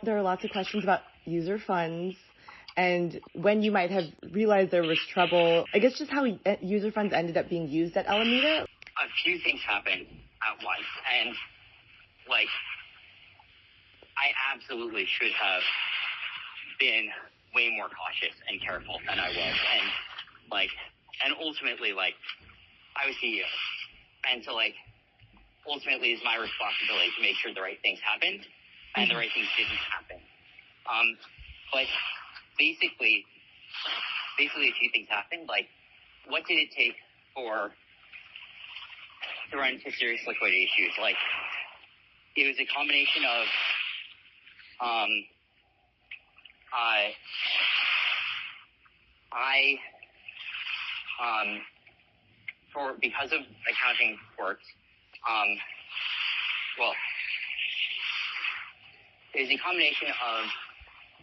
There are lots of questions about user funds and when you might have realized there was trouble. I guess just how user funds ended up being used at Alameda. A few things happened at once, and I absolutely should have been way more cautious and careful than I was, and ultimately, I was CEO, and so ultimately it's my responsibility to make sure the right things happened and the right things didn't happen. But basically a few things happened. What did it take to run into serious liquidity issues? It was a combination of because of accounting quirks, it was a combination of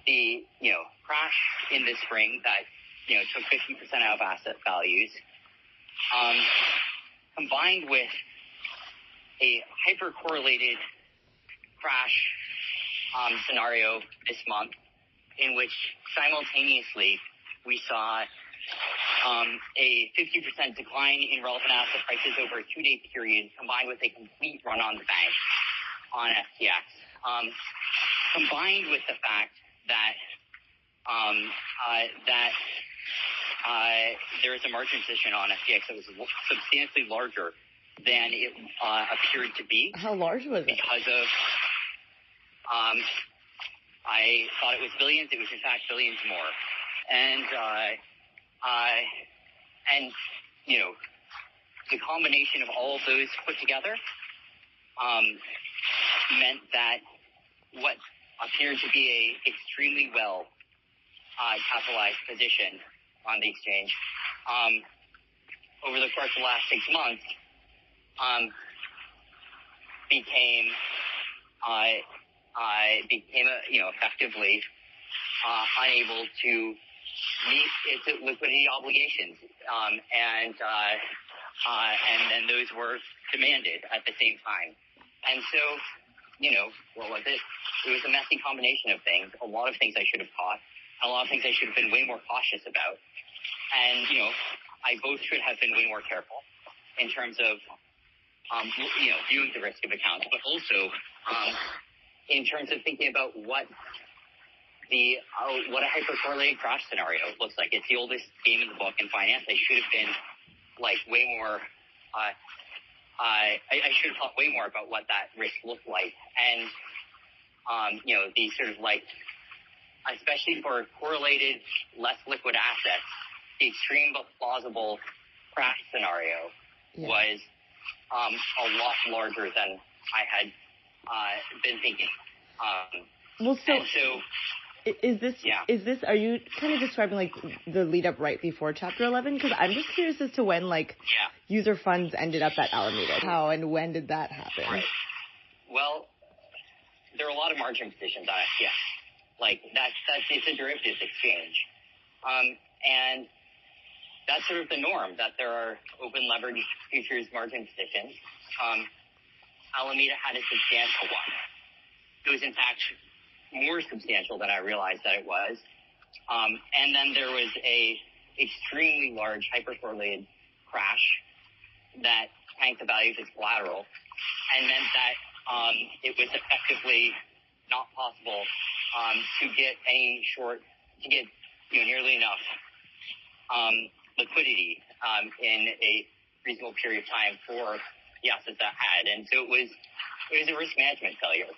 the, crash in the spring that, took 50% out of asset values, combined with a hyper-correlated crash scenario this month, in which simultaneously we saw a 50% decline in relevant asset prices over a 2-day period, combined with a complete run on the bank on FTX, combined with the fact that there was a margin position on FTX that was substantially larger than it appeared to be. How large was it? Because of, I thought it was billions. It was in fact billions more. And the combination of all of those put together meant that what appeared to be a extremely well capitalized position on the exchange over the course of the last 6 months became effectively unable to meet its liquidity obligations, and then those were demanded at the same time. And so, what was it? It was a messy combination of things. A lot of things I should have caught, and a lot of things I should have been way more cautious about. And I both should have been way more careful in terms of viewing the risk of accounts, but also in terms of thinking about what a hypercorrelated crash scenario looks like. It's the oldest game in the book in finance. I should have been way more. I should have thought way more about what that risk looked like, and the sort of especially for correlated, less liquid assets, the extreme but plausible crash scenario was a lot larger than I had been thinking. Are you kind of describing the lead up right before Chapter 11? Because I'm just curious as to when user funds ended up at Alameda. How and when did that happen? Right. Well, there are a lot of margin positions on it. Yeah, it's a derivatives exchange, and that's sort of the norm, that there are open leverage futures margin positions. Alameda had a substantial one. It was in fact more substantial than I realized that it was. And then there was a extremely large hypercorrelated crash that tanked the value of its collateral and meant that it was effectively not possible to get nearly enough liquidity in a reasonable period of time for the assets that had. And so it was a risk management failure.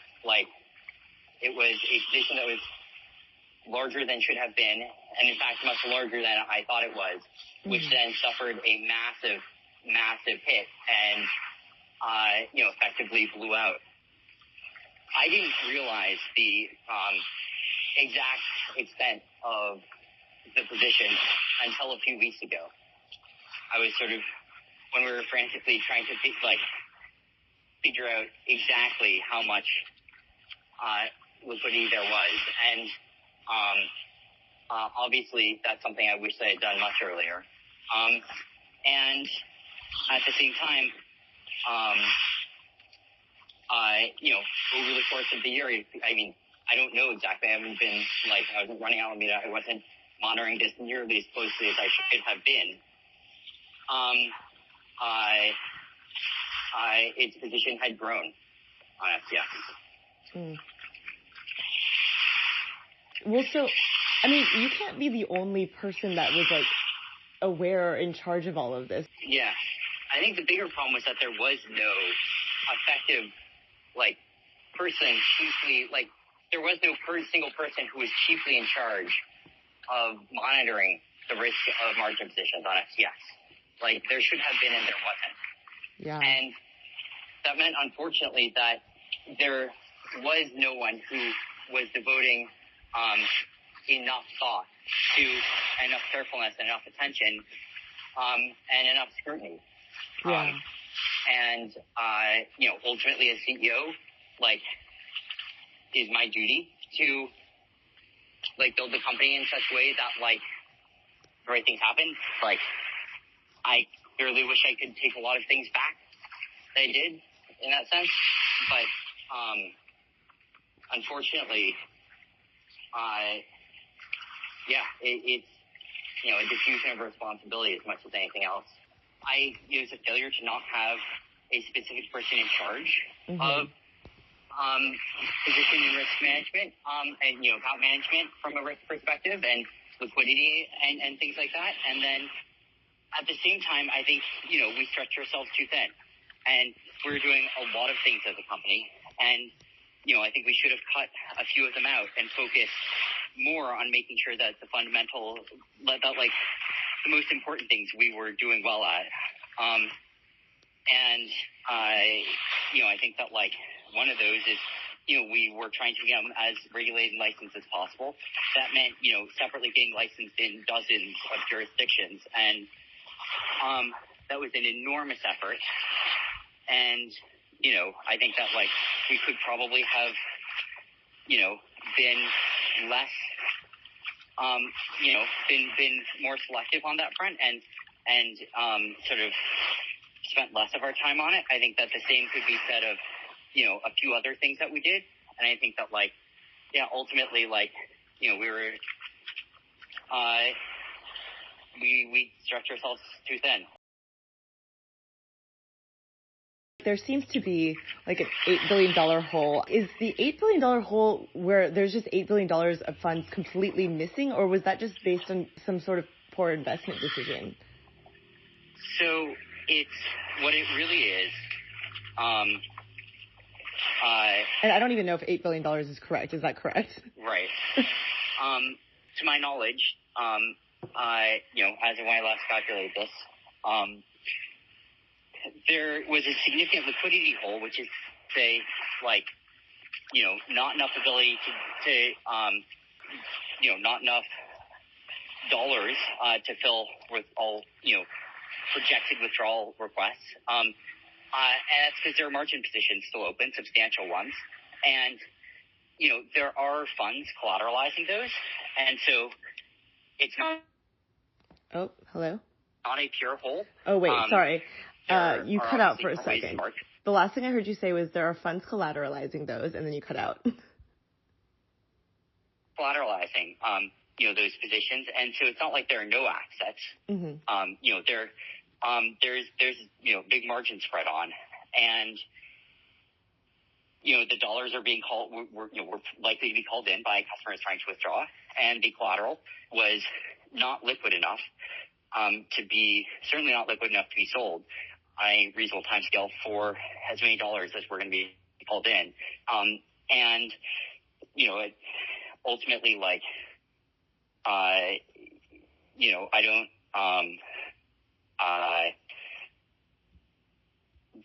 It was a position that was larger than should have been, and in fact much larger than I thought it was, which then suffered a massive, massive hit and effectively blew out. I didn't realize the exact extent of the position until a few weeks ago. I was sort of, when we were frantically trying to figure out exactly how much liquidity there was, and obviously that's something I wish I had done much earlier. And at the same time, over the course of the year, I don't know exactly. I haven't been, I wasn't running Alameda. I wasn't monitoring this nearly as closely as I should have been. Its position had grown on FTX. Mm. Well, so, I mean, you can't be the only person that was, aware or in charge of all of this. Yeah. I think the bigger problem was that there was no effective, person chiefly, there was no single person who was chiefly in charge of monitoring the risk of margin positions on FTX. There should have been, and there wasn't. Yeah. And that meant, unfortunately, that there was no one who was devoting enough thought to enough carefulness and enough attention and enough scrutiny. Yeah. Ultimately as CEO, is my duty to, build the company in such a way that, the right things happen. I clearly wish I could take a lot of things back that I did in that sense. But, unfortunately, it's, a diffusion of responsibility as much as anything else. It was a failure to not have a specific person in charge of position and risk management, and, account management from a risk perspective and liquidity and things like that. And then at the same time, I think, we stretched ourselves too thin, and we're doing a lot of things as a company. And, I think we should have cut a few of them out and focused more on making sure that the fundamental, the most important things we were doing well at. I think that one of those is, we were trying to become as regulated and licensed as possible. That meant, separately getting licensed in dozens of jurisdictions. And that was an enormous effort. And, I think that we could probably have, been less, been more selective on that front and sort of spent less of our time on it. I think that the same could be said of, a few other things that we did. And I think that ultimately, we were, we stretched ourselves too thin. There seems to be an $8 billion hole. Is the $8 billion hole where there's just $8 billion of funds completely missing, or was that just based on some sort of poor investment decision? So it's what it really is. And I don't even know if $8 billion is correct. Is that correct? Right. To my knowledge, as of when I last calculated this, there was a significant liquidity hole, which is, say, not enough ability to not enough dollars to fill with all, projected withdrawal requests. And that's because there are margin positions still open, substantial ones. And, there are funds collateralizing those. And so it's not. Oh, hello? Not a pure hole. Oh, wait, sorry. You cut out for a second. The last thing I heard you say was there are funds collateralizing those, and then you cut out. Collateralizing, those positions. And so it's not like there are no assets. Mm-hmm. There's big margin spread on. And, the dollars are being called, we're likely to be called in by customers trying to withdraw. And the collateral was not liquid enough certainly not liquid enough to be sold on a reasonable timescale for as many dollars as we're going to be called in. And, it ultimately, I don't,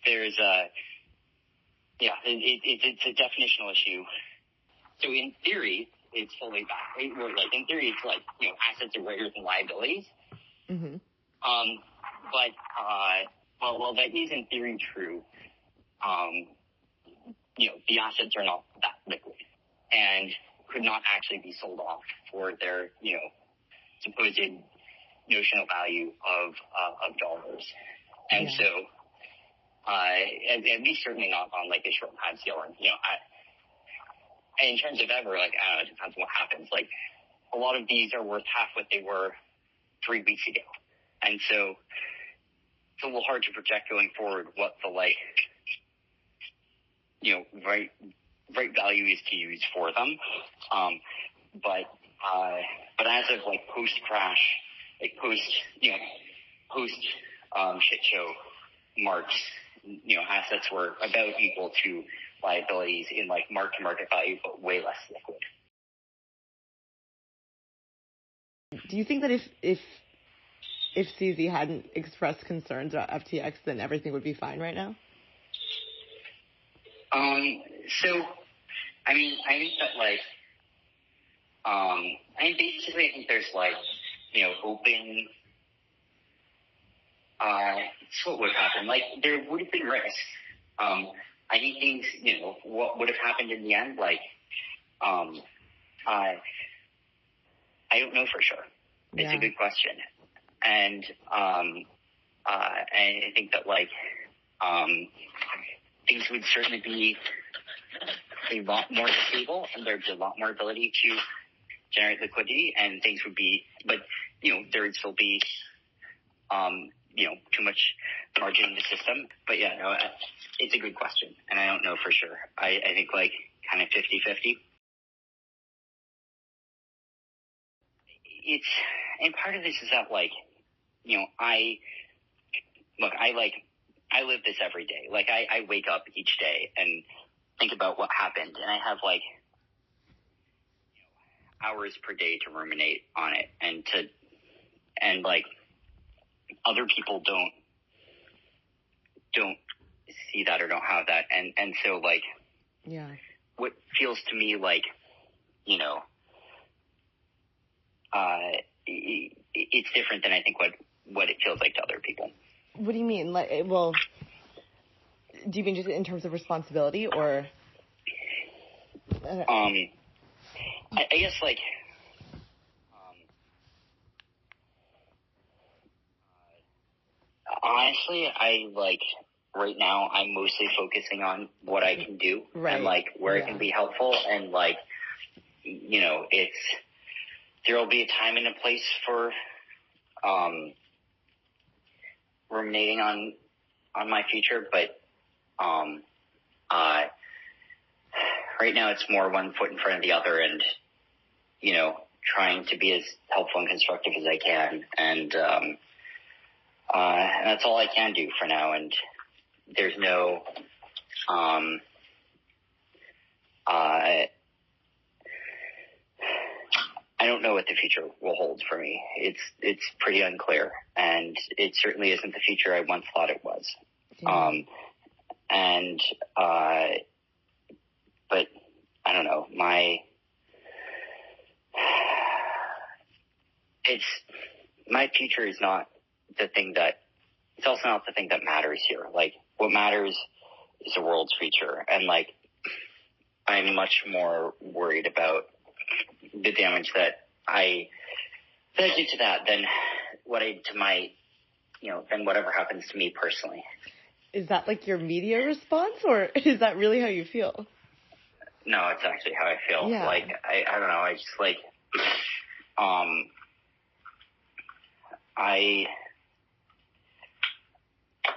there's it's a definitional issue. So in theory, it's fully back. In theory, it's assets are greater than liabilities. Mm-hmm. Well, that is in theory true. The assets are not that liquid and could not actually be sold off for their, supposed notional value of dollars. And so, at least certainly not on a short time scale. in terms of ever, like, I don't know, it depends on what happens. Like, a lot of these are worth half what they were 3 weeks ago. And so it's a little hard to project going forward what the, like, you know, right value is to use for them. But as of, like, post-crash, like, post shit show marks, you know, assets were about equal to liabilities in, like, mark-to-market value, but way less liquid. Do you think that if CZ hadn't expressed concerns about FTX, then everything would be fine right now? So, I mean, I think that, like, I think there's, like, you know, open, so what would happen? Like, there would have been risk. I think things, you know, what would have happened in the end, like, I don't know for sure. It's a good question. And I think that, like, things would certainly be a lot more stable, and there'd be a lot more ability to generate liquidity, and things would be, but, you know, there would still be, you know, too much margin in the system. But yeah, no, it's a good question, and I don't know for sure. I think, like, kind of 50-50. And part of this is that, like, you know, I live this every day. Like, I wake up each day and think about what happened, and I have, like, you know, hours per day to ruminate on it, and like, other people don't see that or don't have that, and so, like, what feels to me like, you know, it's different than I think what it feels like to other people. What do you mean? Like, well, do you mean just in terms of responsibility, or? I guess, like, honestly, right now, I'm mostly focusing on what I can do, and, like, where it can be helpful, and, like, you know, there will be a time and a place for ruminating on my future, but right now it's more one foot in front of the other, and, you know, trying to be as helpful and constructive as I can, and that's all I can do for now. And there's no I don't know what the future will hold for me. It's pretty unclear, and it certainly isn't the future I once thought it was. But I don't know. My future is not the thing it's also not the thing that matters here. Like, what matters is the world's future, and, like, I'm much more worried about the damage that I did to that than what I did to my, you know, than whatever happens to me personally. Is that, like, your media response, or is that really how you feel? No, it's actually how I feel. Yeah. Like, I don't know. I just, like, I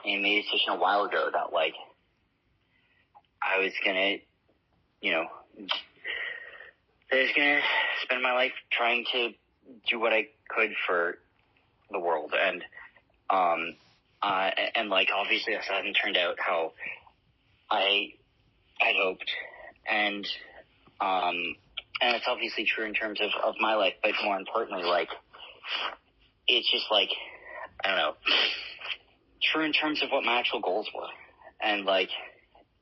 made a decision a while ago that, like, I was gonna, you know, I was gonna spend my life trying to do what I could for the world, and like, obviously this hasn't turned out how I hoped, and it's obviously true in terms of my life, but more importantly, like, it's just, like, I don't know, true in terms of what my actual goals were, and, like,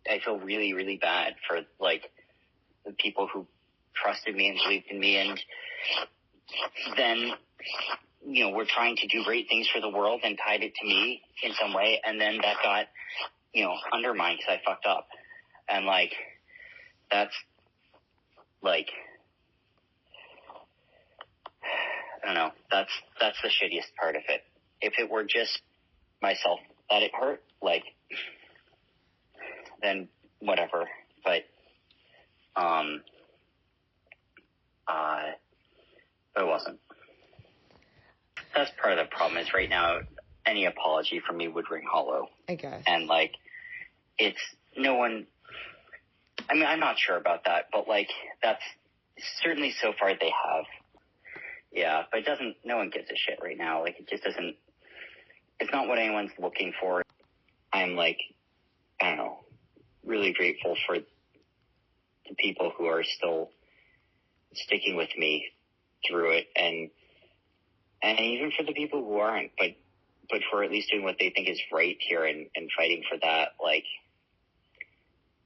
I feel really, really bad for, like, the people who trusted me and believed in me, and then, you know, we're trying to do great things for the world and tied it to me in some way, and then that got, you know, undermined because I fucked up. And, like, that's, like, I don't know, that's the shittiest part of it. If it were just myself that it hurt, like, then whatever. But But it wasn't. That's part of the problem is right now, any apology from me would ring hollow. I guess. And, like, it's no one, I mean, I'm not sure about that, but, like, that's certainly so far they have. Yeah, but it doesn't, no one gives a shit right now. Like, it just doesn't, it's not what anyone's looking for. I'm, like, I don't know, really grateful for the people who are still sticking with me through it, and even for the people who aren't, but for at least doing what they think is right here and fighting for that, like,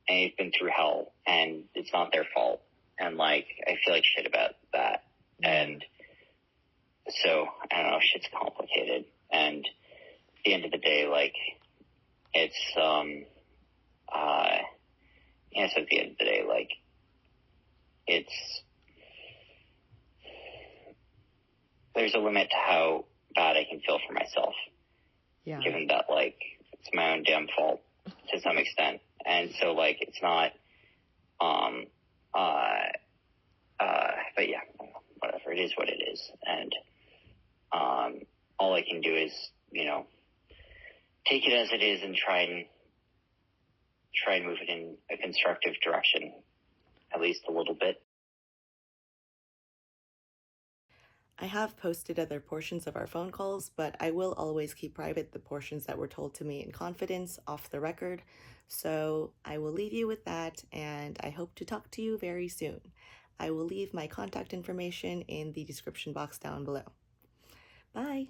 and they've been through hell, and it's not their fault, and, like, I feel like shit about that, and so, I don't know, shit's complicated, and at the end of the day, like, it's, so at the end of the day, like, it's, there's a limit to how bad I can feel for myself. Yeah. Given that, like, it's my own damn fault to some extent. And so, like, it's not, but yeah, whatever, it is what it is. And, all I can do is, take it as it is and try and move it in a constructive direction, at least a little bit. I have posted other portions of our phone calls, but I will always keep private the portions that were told to me in confidence off the record. So I will leave you with that, and I hope to talk to you very soon. I will leave my contact information in the description box down below. Bye.